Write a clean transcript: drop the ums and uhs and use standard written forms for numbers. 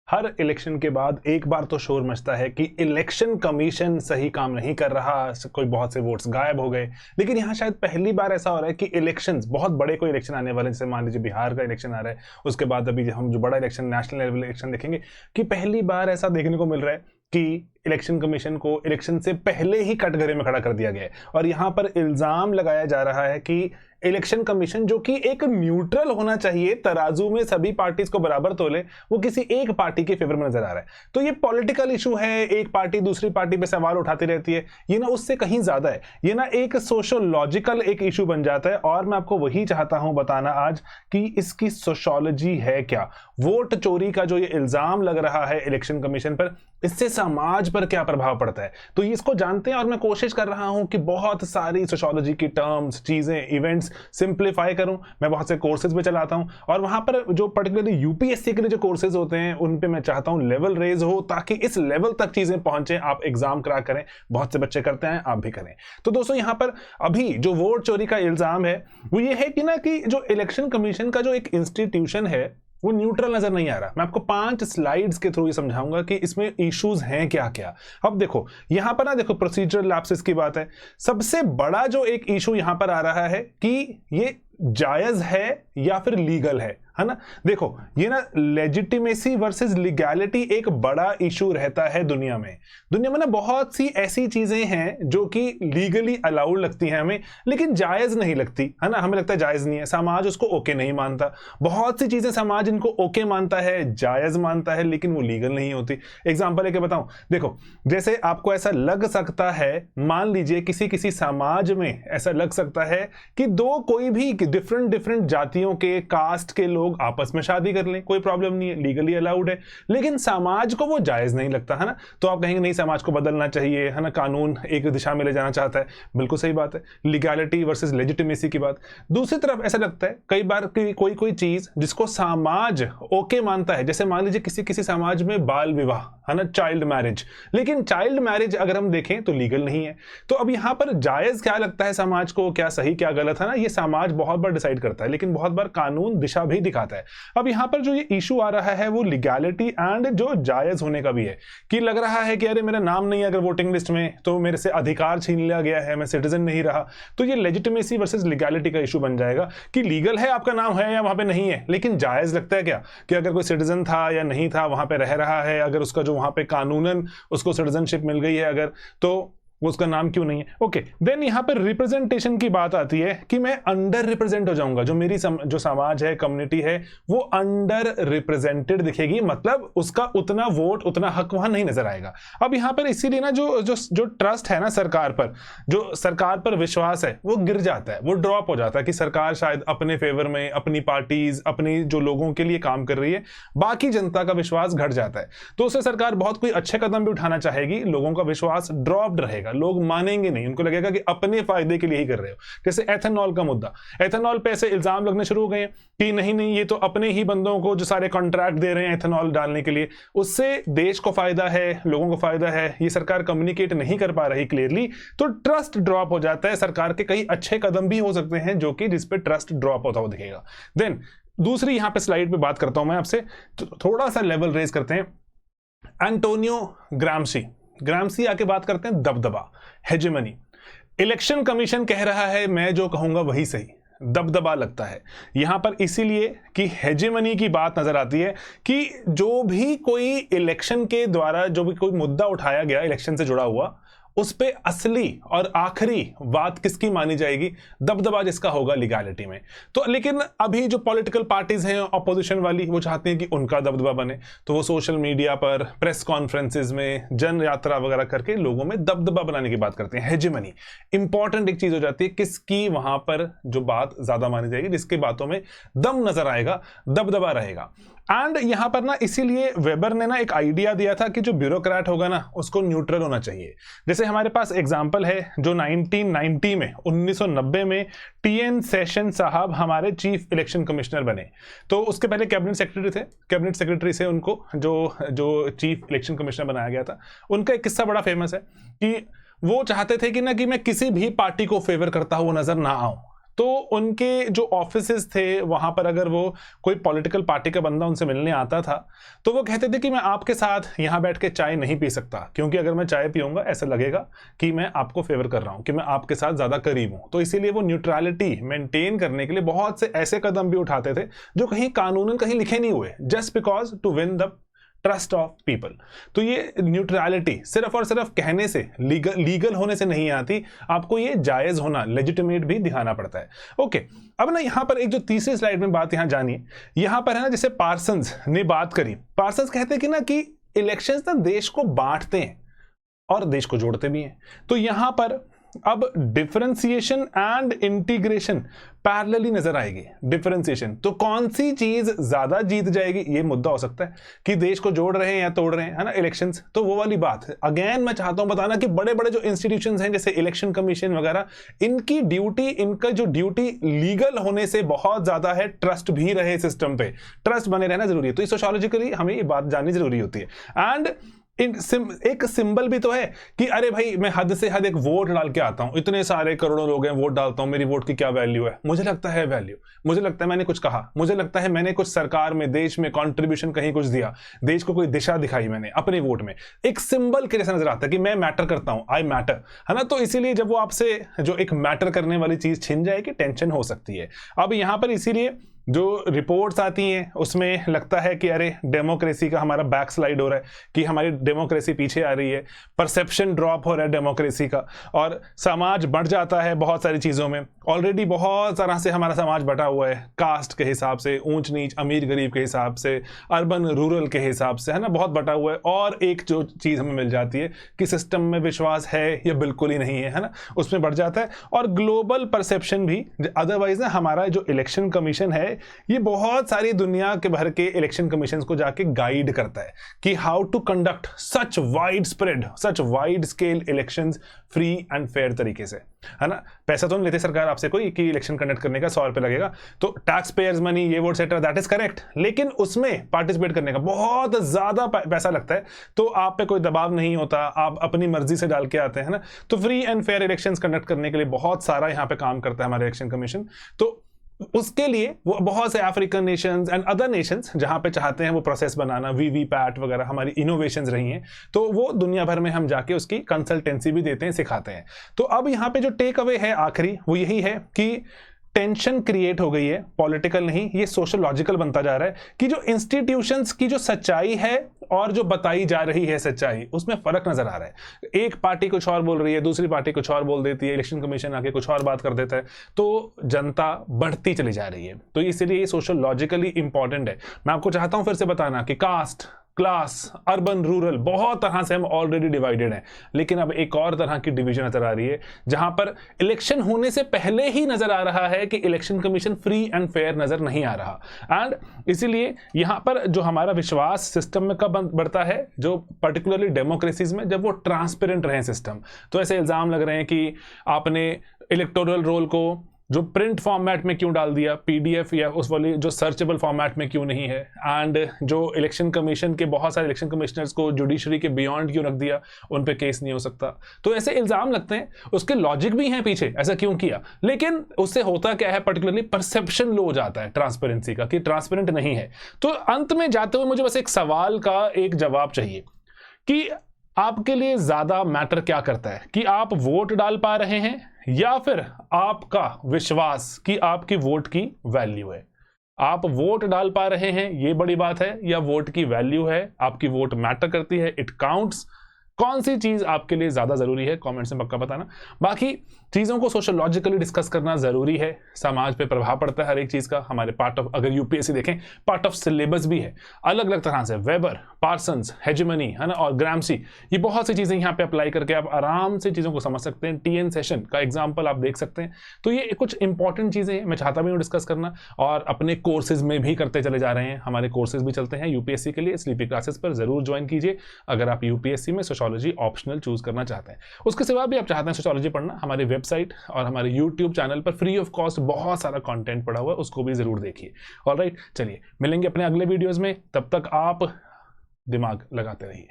हर election के बाद एक बार तो शोर मचता है कि इलेक्शन कमीशन सही काम नहीं कर रहा, कोई बहुत से वोट्स गायब हो गए। लेकिन यहाँ शायद पहली बार ऐसा हो रहा है कि इलेक्शंस, बहुत बड़े कोई इलेक्शन आने वाले, जैसे मान लीजिए बिहार का इलेक्शन आ रहा है, उसके बाद अभी हम जो बड़ा इलेक्शन, नेशनल लेवल इलेक्शन देखेंगे, कि पहली बार ऐसा देखने को मिल रहा है कि इलेक्शन कमीशन को इलेक्शन से पहले ही कटघरे में खड़ा कर दिया गया है। और यहां पर इल्जाम लगाया जा रहा है कि इलेक्शन कमीशन, जो कि एक न्यूट्रल होना चाहिए, तराजू में सभी पार्टीज को बराबर तोले, वो किसी एक पार्टी के फेवर में नजर आ रहा है। तो ये पॉलिटिकल इशू है, एक पार्टी दूसरी पार्टी पे सवाल उठाती रहती है, ये ना उससे कहीं ज्यादा है, ये ना एक सोशोलॉजिकल एक इशू बन जाता है। और मैं आपको वही चाहता हूं बताना आज कि इसकी सोशोलॉजी है क्या। वोट चोरी का जो ये इल्जाम लग रहा है इलेक्शन कमीशन पर, इससे समाज पर क्या प्रभाव पड़ता है, तो इसको जानते हैं। और मैं कोशिश कर रहा हूं कि बहुत सारी सोशोलॉजी की टर्म्स, चीजें, इवेंट्स सिंप्लीफाई करूं। मैं बहुत से कोर्सेज पे चलाता हूं और वहां पर जो पर्टिकुलरली यूपीएससी के लिए जो कोर्सेज होते हैं उन पे मैं चाहता हूं लेवल रेज हो, ताकि इस लेवल तक चीजें पहुंचे, आप एग्जाम क्रैक करें। बहुत से बच्चे करते हैं, आप भी करें। तो दोस्तों, यहां पर अभी जो वोट चोरी का इल्जाम है वो ये है कि ना, कि जो इलेक्शन कमीशन का जो एक इंस्टीट्यूशन है वो न्यूट्रल नजर नहीं आ रहा। मैं आपको 5 स्लाइड्स के थ्रू ये समझाऊंगा कि इसमें इश्यूज हैं क्या क्या। अब देखो, यहां पर ना, देखो प्रोसीजरल लैप्सेस की बात है। सबसे बड़ा जो एक इशू यहां पर आ रहा है कि ये जायज है या फिर लीगल है ना। देखो, ये ना लेजिटिमेसी वर्सेस लीगैलिटी एक बड़ा इशू रहता है दुनिया में। दुनिया में ना बहुत सी ऐसी चीजें हैं जो कि लीगली अलाउड लगती हैं हमें, लेकिन जायज नहीं लगती, है ना। हमें लगता है जायज नहीं है, समाज उसको ओके नहीं मानता। बहुत सी चीजें समाज इनको ओके मानता है, जायज मानता है, लेकिन वो लीगल नहीं होती। एग्जांपल लेके बताऊं, देखो, जैसे आपको ऐसा लग सकता है, मान लीजिए किसी किसी समाज में ऐसा लग सकता है कि दो कोई भी डिफरेंट जातियों के, कास्ट के लोग आपस में शादी कर लें, कोई प्रॉब्लम नहीं है, लीगली अलाउड है। लेकिन समाज को वो जायज नहीं लगता, है ना। तो आप कहेंगे नहीं, समाज को बदलना चाहिए, है ना, कानून एक दिशा में ले जाना चाहता है। बिल्कुल सही बात है, लीगैलिटी वर्सेस लेजिटिमेसी की बात। दूसरी तरफ ऐसा लगता है कई बार कि कोई चीज जिसको समाज ओके मानता है, जैसे मान लीजिए किसी किसी समाज में बाल विवाह, है ना, चाइल्ड मैरिज, लेकिन चाइल्ड मैरिज अगर हम देखें तो लीगल नहीं है। तो अब यहां पर जायज क्या लगता है समाज को, क्या सही क्या गलत, है ना, ये समाज बहुत बार डिसाइड करता है, लेकिन बहुत बार कानून दिशा भी दिखाता है। अब यहां पर जो ये इशू आ रहा है वो लीगैलिटी एंड जो जायज होने का भी है, कि लग रहा है कि अरे मेरा नाम नहीं है अगर वोटिंग लिस्ट में, तो मेरे से अधिकार छीन लिया गया है, मैं सिटीजन नहीं रहा। तो ये लेजिटिमेसी वर्सेस लीगैलिटी का इशू बन जाएगा कि लीगल है, आपका नाम है या वहां पे नहीं है, लेकिन जायज लगता है क्या, कि अगर कोई सिटीजन था या नहीं था, वहां पे रह रहा है, अगर उसका जो वहां पे कानूनन उसको सिटीजनशिप मिल गई है अगर, तो वो उसका नाम क्यों नहीं है। ओके, देन यहां पर रिप्रेजेंटेशन की बात आती है कि मैं अंडर रिप्रेजेंट हो जाऊंगा, जो मेरी जो समाज है, कम्युनिटी है, वो अंडर रिप्रेजेंटेड दिखेगी, मतलब उसका उतना वोट, उतना हक वहां नहीं नजर आएगा। अब यहां पर इसीलिए ना जो ट्रस्ट है ना सरकार पर, जो सरकार पर विश्वास है, वो गिर जाता है, वो ड्रॉप हो जाता है कि सरकार शायद अपने फेवर में, अपनी पार्टीज, अपनी जो लोगों के लिए काम कर रही है, बाकी जनता का विश्वास घट जाता है। तो उससे सरकार बहुत कोई अच्छे कदम भी उठाना चाहेगी, लोगों का विश्वास ड्रॉप्ड रहेगा, लोग मानेंगे नहीं, उनको लगेगा कि अपने फायदे के लिए ही कर रहे हो। जैसे एथेनॉल का मुद्दा, एथेनॉल पे ऐसे इल्जाम लगने शुरू हो गए हैं कि नहीं ये तो अपने ही बंदों को जो सारे कॉन्ट्रैक्ट दे रहे हैं एथेनॉल डालने के लिए, उससे देश को फायदा है, लोगों को फायदा है, ये सरकार कम्युनिकेट नहीं कर पा रही क्लियरली, तो ट्रस्ट ड्रॉप हो जाता है। सरकार के कई अच्छे कदम भी हो सकते हैं जो कि जिस पे ट्रस्ट ड्रॉप होता हुआ दिखेगा। देन दूसरी यहां पे स्लाइड पे बात करता हूं मैं आपसे, थोड़ा सा लेवल रेज करते हैं। एंटोनियो ग्राम्सी आके बात करते हैं दबदबा, हेजेमनी। इलेक्शन कमीशन कह रहा है मैं जो कहूंगा वही सही, दबदबा लगता है यहां पर, इसीलिए कि हेजेमनी की बात नजर आती है कि जो भी कोई इलेक्शन के द्वारा जो भी कोई मुद्दा उठाया गया इलेक्शन से जुड़ा हुआ, उस पे असली और आखिरी बात किसकी मानी जाएगी, दबदबा जिसका होगा लीगैलिटी में। तो लेकिन अभी जो पॉलिटिकल पार्टीज हैं ऑपोजिशन वाली, वो चाहते हैं कि उनका दबदबा बने, तो वो सोशल मीडिया पर, प्रेस कॉन्फ्रेंसेज में, जन यात्रा वगैरह करके लोगों में दबदबा बनाने की बात करते हैं। हेजेमनी इंपॉर्टेंट एक चीज हो जाती है, किसकी वहां पर जो बात ज्यादा मानी जाएगी, जिसकी बातों में दम नजर आएगा, दबदबा रहेगा। एंड यहां पर ना इसीलिए वेबर ने ना एक आइडिया दिया था कि जो ब्यूरोक्रेट होगा ना उसको न्यूट्रल होना चाहिए। जैसे हमारे पास एग्जांपल है जो 1990 में टीएन सेशन साहब हमारे चीफ इलेक्शन कमिश्नर बने। तो उसके पहले कैबिनेट सेक्रेटरी थे, कैबिनेट सेक्रेटरी से उनको जो चीफ इलेक्शन कमिश्नर बनाया गया था। उनका एक किस्सा बड़ा फेमस है कि वो चाहते थे कि ना कि मैं किसी भी पार्टी को फेवर करता हुआ नजर ना आऊं, तो उनके जो ऑफिसेज थे वहां पर अगर वो कोई पॉलिटिकल पार्टी का बंदा उनसे मिलने आता था तो वो कहते थे कि मैं आपके साथ यहाँ बैठ के चाय नहीं पी सकता, क्योंकि अगर मैं चाय पीऊंगा ऐसा लगेगा कि मैं आपको फेवर कर रहा हूँ, कि मैं आपके साथ ज्यादा करीब हूँ। तो इसीलिए वो न्यूट्रलिटी मेंटेन करने के लिए बहुत से ऐसे कदम भी उठाते थे जो कहीं कानूनन कहीं लिखे नहीं हुए, just because to win the trust of people. तो ये न्यूट्रलिटी सिर्फ और सिर्फ कहने से, लीगल होने से नहीं आती, आपको ये जायज होना, लेजिटिमेट भी दिखाना पड़ता है। ओके, अब ना यहां पर एक जो तीसरी स्लाइड में बात यहां जानिए, यहां पर है ना, जैसे पार्सन्स ने बात करी, पार्सन्स कहते हैं कि ना कि इलेक्शंस ना देश को बांटते हैं और देश को जोड़ते भी हैं। तो यहां पर अब डिफरेंशिएशन एंड इंटीग्रेशन पैरेलली नजर आएगी। डिफरेंशिएशन तो कौन सी चीज ज्यादा जीत जाएगी, ये मुद्दा हो सकता है कि देश को जोड़ रहे हैं या तोड़ रहे हैं, है ना, इलेक्शंस। तो वो वाली बात अगेन मैं चाहता हूं बताना कि बड़े बड़े जो इंस्टीट्यूशंस हैं जैसे इलेक्शन कमीशन वगैरह, इनकी ड्यूटी, इनका जो ड्यूटी लीगल होने से बहुत ज्यादा है, ट्रस्ट भी रहे सिस्टम पे, ट्रस्ट बने रहना जरूरी है। तो सोशियोलॉजिकली हमें ये बात जाननी जरूरी होती है। एंड एक सिंबल भी तो है कि अरे भाई मैं हद से हद एक वोट डाल के आता हूं, इतने सारे करोड़ों लोग हैं, वोट डालता हूं, मेरी वोट की क्या वैल्यू है? मुझे लगता है वैल्यू, मुझे लगता है मैंने कुछ कहा, मुझे लगता है मैंने कुछ सरकार में, देश में कंट्रीब्यूशन कहीं कुछ दिया, देश को कोई दिशा दिखाई मैंने अपने वोट में। एक सिंबल के जैसा नजर आता है कि मैं मैटर करता हूं, आई मैटर, है ना। तो इसीलिए जब वो आपसे जो एक मैटर करने वाली चीज छिन जाएगी, टेंशन हो सकती है। अब यहां पर इसीलिए जो रिपोर्ट्स आती हैं उसमें लगता है कि अरे डेमोक्रेसी का हमारा बैक स्लाइड हो रहा है, कि हमारी डेमोक्रेसी पीछे आ रही है, परसेप्शन ड्रॉप हो रहा है डेमोक्रेसी का, और समाज बढ़ जाता है बहुत सारी चीज़ों में। ऑलरेडी बहुत तरह से हमारा समाज बटा हुआ है, कास्ट के हिसाब से, ऊंच नीच, अमीर गरीब के हिसाब से, अर्बन रूरल के हिसाब से, है ना, बहुत बटा हुआ है। और एक जो चीज़ हमें मिल जाती है कि सिस्टम में विश्वास है या बिल्कुल ही नहीं है ना, उसमें बढ़ जाता है। और ग्लोबल परसेप्शन भी, अदरवाइज ना हमारा जो इलेक्शन कमीशन है ये बहुत सारी दुनिया के भर के इलेक्शन कमीशंस को जाके गाइड करता है कि how to conduct such wide spread, such wide scale elections free and fair तरीके से, है ना। पैसा तो नहीं लेते सरकार आपसे कोई कि इलेक्शन कंडक्ट करने का 100 रुपए लगेगा, तो टैक्स पेयर्स मनी, ये vote setter, that is correct, लेकिन उसमें पार्टिसिपेट करने का बहुत ज्यादा पैसा लगता है। तो आप पे कोई दबाव नहीं होता, आप अपनी मर्जी से डाल के आते हैं ना। तो free and fair elections conduct करने के लिए बहुत सारा यहाँ पे काम करता है हमारा इलेक्शन कमीशन। तो उसके लिए वो बहुत से African Nations and other Nations जहां पे चाहते हैं वो प्रोसेस बनाना, वीवीपैट वगैरह हमारी इनोवेशंस रही हैं, तो वो दुनिया भर में हम जाके उसकी कंसल्टेंसी भी देते हैं, सिखाते हैं। तो अब यहाँ पे जो टेक अवे है आखिरी, वो यही है कि टेंशन क्रिएट हो गई है, पॉलिटिकल नहीं, ये सोशोलॉजिकल बनता जा रहा है कि जो इंस्टीट्यूशंस की जो सच्चाई है और जो बताई जा रही है सच्चाई, उसमें फर्क नजर आ रहा है। एक पार्टी कुछ और बोल रही है, दूसरी पार्टी कुछ और बोल देती है, इलेक्शन कमीशन आके कुछ और बात कर देता है, तो जनता बढ़ती चली जा रही है। तो इसलिए ये सोशोलॉजिकली इंपॉर्टेंट है। मैं आपको चाहता हूं फिर से बताना कि कास्ट, क्लास, अर्बन, रूरल, बहुत तरह से हम ऑलरेडी डिवाइडेड हैं, लेकिन अब एक और तरह की डिवीजन नजर आ रही है जहां पर इलेक्शन होने से पहले ही नजर आ रहा है कि election commission free and fair नजर नहीं आ रहा। एंड इसीलिए यहां पर जो हमारा विश्वास सिस्टम में कब बढ़ता है, जो पर्टिकुलरली डेमोक्रेसीज में, जब वो ट्रांसपेरेंट रहे सिस्टम। तो ऐसे इल्जाम लग रहे हैं कि आपने इलेक्टोरल रोल को जो प्रिंट फॉर्मेट में क्यों डाल दिया, पीडीएफ या उस वाली जो सर्चेबल फॉर्मेट में क्यों नहीं है, एंड जो इलेक्शन कमीशन के बहुत सारे इलेक्शन कमिश्नर्स को जुडिशरी के बियॉन्ड क्यों रख दिया, उन पे केस नहीं हो सकता। तो ऐसे इल्जाम लगते हैं, उसके लॉजिक भी हैं पीछे, ऐसा क्यों किया, लेकिन उससे होता क्या है, पर्टिकुलरली परसेप्शन लो हो जाता है ट्रांसपेरेंसी का कि ट्रांसपेरेंट नहीं है। तो अंत में जाते हुए मुझे बस एक सवाल का एक जवाब चाहिए कि आपके लिए ज्यादा मैटर क्या करता है, कि आप वोट डाल पा रहे हैं या फिर आपका विश्वास कि आपकी वोट की वैल्यू है। आप वोट डाल पा रहे हैं, ये बड़ी बात है, या वोट की वैल्यू है, आपकी वोट मैटर करती है, इट काउंट्स। कौन सी चीज आपके लिए ज्यादा जरूरी है, कमेंट्स में पक्का बताना। बाकी चीजों को सोशोलॉजिकली डिस्कस करना जरूरी है, समाज पे प्रभाव पड़ता है हर एक चीज का। हमारे पार्ट ऑफ, अगर यूपीएससी देखें, पार्ट ऑफ सिलेबस भी है अलग अलग तरह से, वेबर, पार्सन्स, हेजेमनी, है ना, और ग्रामसी, ये बहुत सी चीजें यहाँ पे अप्लाई करके आप आराम से चीजों को समझ सकते हैं। टीएन सेशन का एग्जाम्पल आप देख सकते हैं। तो ये कुछ इंपॉर्टेंट चीजें हैं, मैं चाहता भी हूँ डिस्कस करना, और अपने कोर्सेज में भी करते चले जा रहे हैं। हमारे कोर्सेज भी चलते हैं यूपीएससी के लिए, स्लीपी क्लासेस पर जरूर ज्वाइन कीजिए अगर आप यूपीएससी में सोशियोलॉजी ऑप्शनल चूज करना चाहते हैं। उसके सिवा भी आप चाहते हैं सोशियोलॉजी पढ़ना, हमारी वेबसाइट और हमारे यूट्यूब चैनल पर फ्री ऑफ कॉस्ट बहुत सारा कंटेंट पड़ा हुआ है, उसको भी जरूर देखिए। ऑलराइट, चलिए मिलेंगे अपने अगले वीडियोस में, तब तक आप दिमाग लगाते रहिए।